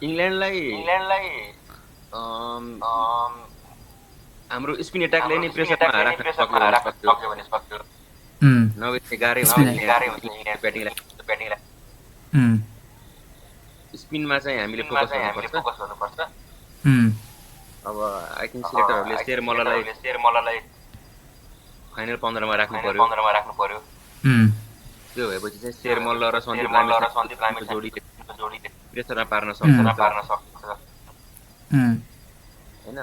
इङ्ल्यान्डलाई हाम्रो स्पिन एट्याकले नै प्रेसरमा राख्न सक्यो भने सक्यो, नभए चाहिँ गाह्रै हुन्छ ब्याटिङलाई। स्पिनमा चाहिँ हामीले फोकस गर्नुपर्छ। अब आई थिङ्क सिलेक्टरहरूले शेर मल्ललाई फाइनल 15 मा राख्नु पर्यो। त्यो भएपछि चाहिँ शेर मल्ल र सन्दीप लामिछानेको जोडी प्रेसरमा पार्न सक्छ हैन।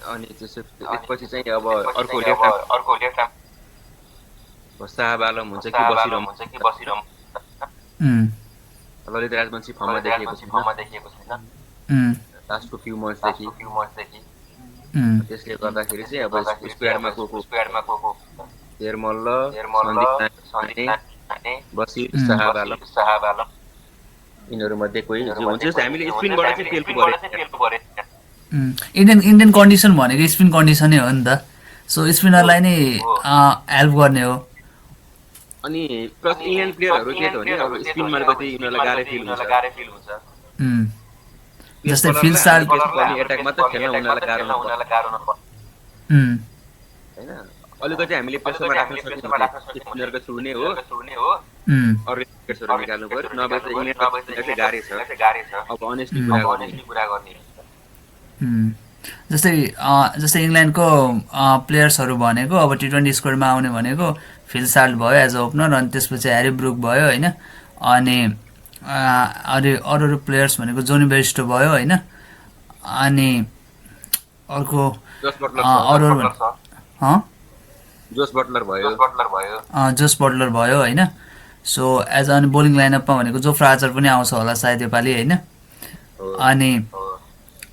अनि त्यसपछि चाहिँ अब अर्को लेफ्ट शाहब आलम हुन्छ कि बसिरहन्छ। ललित राजवंशी फर्ममा देखिएको छैन लास्टको फ्यु मन्थ्सदेखि। त्यसले गर्दाखेरि चाहिँ अब स्क्वाडमा को शेर मल्ल, सन्दीप लामिछाने, बसिर, शाहब आलम यिनीहरू मध्ये कोही जो हुन्छ। हामीले स्पिनबाट चाहिँ खेल्नु पर्यो। इन्डियन कन्डिसन भनेको स्पिन कन्डिसनै हो नि त। सो स्पिनरलाई नै हेल्प गर्ने हो। अनि प्लस इन्डियन प्लेयरहरू के त हो नि अब स्पिनमा अलिकति यिनीहरूलाई गाह्रै फिल हुन्छ। जस्तै फिल्ड स्टाइल एट्याक मात्र खेल्न उनीहरूलाई गाह्रो नपर्छ हैन। अलिकति हामीले प्रेसरमा राख्न सक्यौँ भने स्पिनरको थ्रु नै हो अरू विकेट्सहरू निकाल्नु पर्यो। नभए चाहिँ इन्डियनको गाह्रै छ अब अनेस्टली कुरा गर्ने। जस्तै इङ्ल्यान्डको प्लेयर्सहरू भनेको अब T20 स्क्वाडमा आउने भनेको फिल साल्ट भयो एज अ ओपनर, अनि त्यसपछि ह्यारी ब्रुक भयो होइन, अनि अरू प्लेयर्स भनेको जोनी बेरिस्टो भयो होइन, अनि अर्को जोस बटलर भयो होइन। सो एज अनि बोलिङ लाइनअपमा भनेको जोफ्रा आर्चर पनि आउँछ होला सायद योपालि होइन।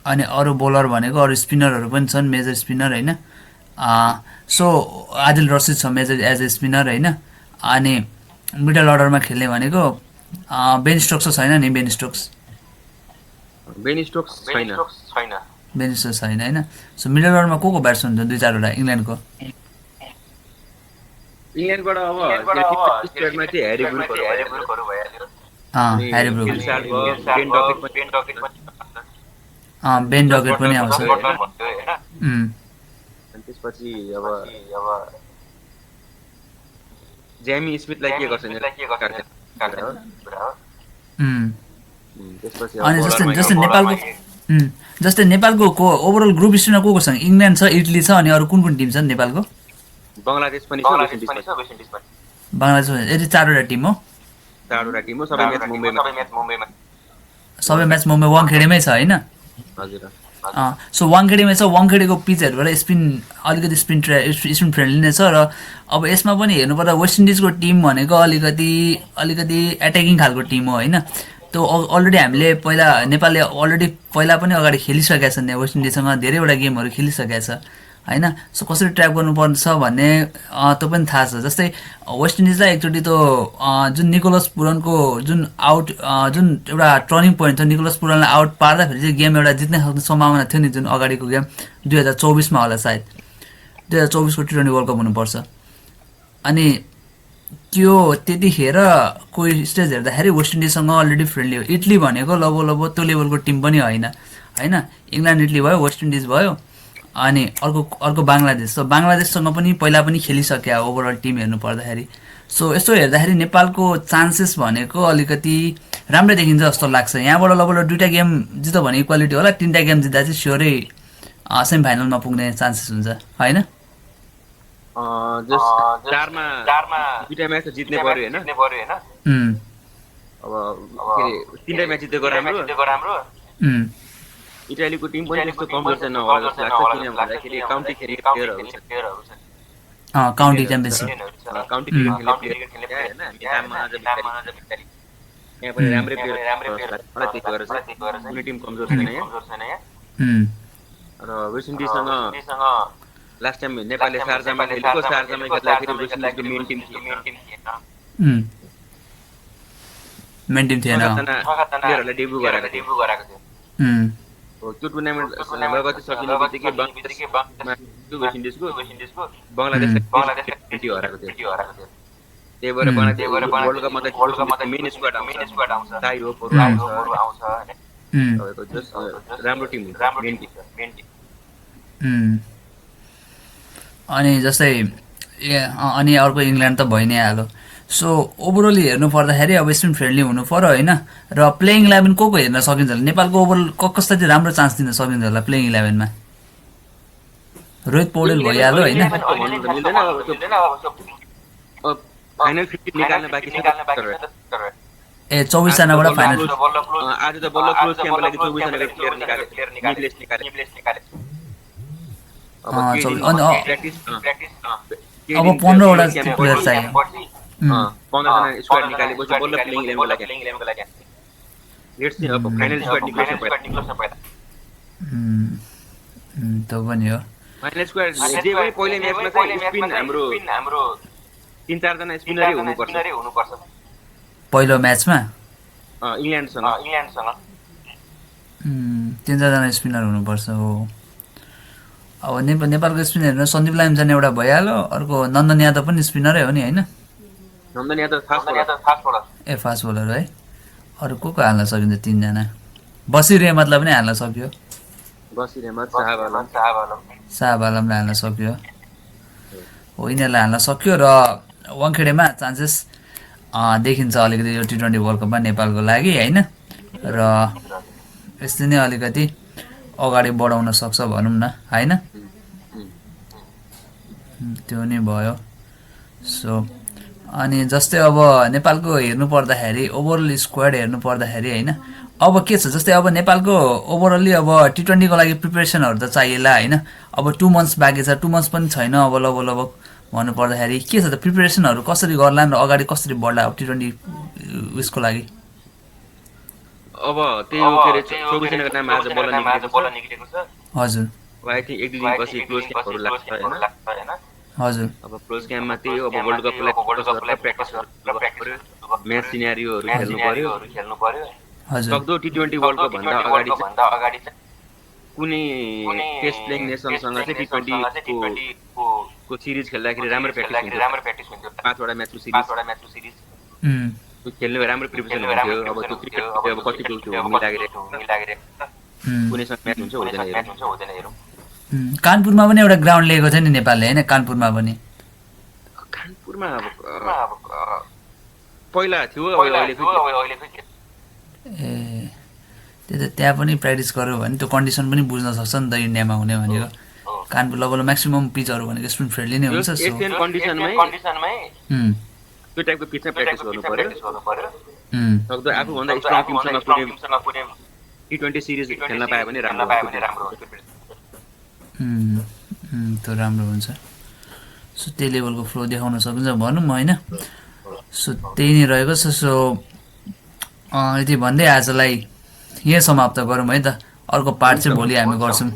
अनि अरू बोलर भनेको अरू स्पिनरहरू पनि छन्, मेजर स्पिनर होइन। सो आदिल रसिद छ मेजर एज ए स्पिनर होइन। अनि मिडल अर्डरमा खेल्ने भनेको बेन स्टोक्स छैन नि, बेन स्टोक्स छैन होइन। सो मिडल अर्डरमा को ब्याट्सम्यान हुन्छ 2-4वटा इङ्ल्यान्डको? इङ्ल्यान्डबाट अब स्क्वाडमा चाहिँ ह्यारी ब्रुकहरू भइहाल्यो। ह्यारी ब्रुक, बेन डगेट पनि आउँछ। त्यसपछि अब जेमी स्मिथलाई के गर्छ नि? अनि जस्तै नेपालको ओभरअल ग्रुप स्टेजमा को छ? इङ्ल्यान्ड छ, इटली छ, अनि अरू कुन टिम छ नेपालको? बङ्गलादेश पनि छ, वेस्ट इन्डिज पनि छ। बङ्गलादेश यति 4वटा टिम हो। सबै म्याच मुम्बईमा मुम्बई वाङखेडेमै छ होइन। सो वाङखेडेमै छ। वाङखेडेको पिचहरूबाट अलिकति स्पिन फ्रेन्डली नै छ। र अब यसमा पनि हेर्नुपर्दा वेस्ट इन्डिजको टिम भनेको अलिकति एट्याकिङ खालको टिम हो होइन। त्यो अलरेडी हामीले नेपालले पहिला पनि अगाडि खेलिसकेका छन्, वेस्ट इन्डिजसँग धेरैवटा गेमहरू खेलिसकेका छ होइन। सो कसरी ट्र्याप गर्नुपर्छ भन्ने त्यो पनि थाहा छ। जस्तै वेस्ट इन्डिजलाई एकचोटि त्यो जुन निकोलस पुरनको जुन एउटा टर्निङ पोइन्ट छ, निकोलस पुरनलाई आउट पार्दाखेरि चाहिँ गेम एउटा जित्ने सम्भावना थियो नि, जुन अगाडिको गेम 2024मा होला सायद, 2024को T20 वर्ल्ड कप हुनुपर्छ। अनि त्यो त्यतिखेरको स्टेज हेर्दाखेरि वेस्ट इन्डिजसँग अलरेडी फ्रेन्डली हो। इटली भनेको लगभग त्यो लेभलको टिम पनि होइन। इङ्ल्यान्ड इटली भयो, वेस्ट इन्डिज भयो, अनि अर्को बङ्गलादेश। सो बङ्गलादेशसँग पनि पहिला पनि खेलिसक्यो ओभरअल टिम हेर्नु पर्दाखेरि। सो यस्तो हेर्दाखेरि नेपालको चान्सेस भनेको अलिकति राम्रै देखिन्छ जस्तो लाग्छ। यहाँबाट लगभग 2टा गेम जित्यो भने इक्वालिटी होला, 3टा गेम जित्दा चाहिँ स्योरै सेमी फाइनलमा पुग्ने चान्सेस हुन्छ होइन। चारमा 2टा म्याच जित्ने पर्यो हैन। अब 3टा म्याच जितेको राम्रो। इटालीको टिम पनि त्यस्तो कमजोर चाहिँ नहोला जस्तो लाग्छ, किन भन्दाखेरि काउन्टी खेल्ने प्लेयरहरू छन्। काउन्टी च्याम्पियनशिप काउन्टी क्रिकेट खेल्ने प्लेयर हैन। यहाँ पनि राम्रै प्लेयर मलाई त्यही भएर चाहिँ कुनै टिम कमजोर छैन यहाँ। र वेस्ट इन्डिजसँग लास्ट टाइम नेपालले शारजामा खेलेको, शारजामा खेल्दाखेरि वेस्ट इन्डिजको मेन टिम थिएन। प्लेयरहरूले डेब्यु गराएको थियो। त्यो टुर्नामेन्ट लगती सकिने बित्तिकै वेस्ट इन्डिजको बङ्गलादेशले हराएको थियो। त्यही भएर वर्ल्ड कपमा त मेन स्क्वाड आउँछ टाइ होपहरू आउँछ हैन जस्ट राम्रो टिम हुन्छ मेन टिम अनि जस्तै अनि अर्को इङ्ल्यान्ड त भइ नै हाल्यो सो ओभरअल हेर्नु पर्दाखेरि अब स्पिन फ्रेन्डली हुनु पर्यो होइन र प्लेइङ 11 को हेर्न सकिन्छ होला नेपालको ओभरअल कसलाई चाहिँ राम्रो चान्स दिन सकिन्छ होला प्लेइङ 11 मा रोहित पौडेल भइहाल्यो होइन फाइनल 15 निकाल्न बाँकी छ ए 24 जनाबाट फाइनल आज त बल्ल क्लोज क्याम्पको लागि 24 जना प्लेयर निकाले निक्लेस निकाले प्र्याक्टिस अब 15 वटा प्लेयर चाहियो 15 जना स्क्वाड निकालेपछि बल्ल प्लेइङ 11 को लागि लेट्स सी अब फाइनल स्क्वाड निक्लेस पहिला त्यो पनि हो फाइनल स्क्वाड जे भए पहिलो म्याचमा चाहिँ स्पिन हाम्रो 3-4 जना स्पिनरै हुनुपर्छ पहिलो म्याचमा इङ्ल्यान्डसँग 3-4 जना स्पिनर हुनुपर्छ हो अब नेपालको स्पिनर हेर्नु सन्दीप लामिछाने एउटा भइहाल्यो अर्को नन्दन यादव पनि स्पिनरै हो नि होइन नन्दन यादव फास्ट बोलर ए फास्ट बोलर है अरू को हाल्न सकिन्छ 3 जना बसिर रहमतलाई पनि हाल्न सक्यो बसिर रहमत साहब आलमलाई हाल्न सक्यो हो यिनीहरूलाई हाल्न सक्यो र वाङखेडेमा चान्सेस देखिन्छ अलिकति यो T20 वर्ल्ड कपमा नेपालको लागि होइन र यस्तै नै अलिकति अगाडि बढाउन सक्छ भनौँ न होइन त्यो नै भयो सो अनि जस्तै अब नेपालको हेर्नु पर्दाखेरि ओभरअल स्क्वाड हेर्नु पर्दाखेरि होइन अब के छ जस्तै अब नेपालको ओभरअली अब T20 को लागि प्रिपरेसनहरू त चाहिएला होइन अब 2 मन्थ्स बाँकी छ 2 मन्थ्स पनि छैन अब लगभग भन्नु पर्दाखेरि के छ त प्रिपरेसनहरू कसरी गर्ला र अगाडि कसरी बढ्ला अब T20 उसको लागि अब त्यही हो के रे 24 जनाको नाम आज बल्ल निक्लेको छ हजुर आई थिंक एक दुई दिन पछि क्लोज क्याम्पहरु लाग्छ हैन हजुर अब क्लोज क्याम्पमा त्यही हो अब वर्ल्ड कपलाई प्र्याक्टिस गर्नुपर्यो म्याच सिनेरियोहरु खेल्नु पर्यो हजुर सक्दो T20 वर्ल्ड कप भन्दा अगाडि कुनै टेस्ट प्लेइङ नेसनसँग चाहिँ T20 को सिरिज खेल्दाखेरि राम्रो प्र्याक्टिस हुन्थ्यो 5 वटा म्याचको सिरिज त्यो खेल्ने राम्रो प्रिपरेसन हुन्थ्यो अब त्यो क्रिकेट अब कति गोल थियो मिलागेर कुनैसँग म्याच हुन्छ हुँदैन हेरौँ कानपुरमा पनि एउटा ग्राउन्ड लिएको छ नि नेपालले हैन कानपुरमा पनि कानपुरमा अब पहिला थियो अहिले ए त्यो त त्यहाँ पनि प्र्याक्टिस गर्यो भने त्यो कन्डिसन पनि बुझ्न सक्छ नि त इन्डियामा हुने भनेको कानपुर लगभग म्याक्सिमम पिचहरु भनेको स्पिन फ्रेन्डली नै हुन्छ सो एसियन कन्डिसनमै त्यो टाइपको पिचमा प्र्याक्टिस गर्नु पर्यो सक्दो आफू भन्दा स्ट्रङ टिमसँग कुनै T20 सिरिज खेल्न पाए भने राम्रो त्यो राम्रो हुन्छ सो त्यही लेभलको फ्लो देखाउन सकिन्छ भनौँ हैन सो त्यही नै रहेको छ सो यति भन्दै आजलाई यही समाप्त गरौँ है त अर्को पार्ट चाहिँ भोलि हामी गर्छौं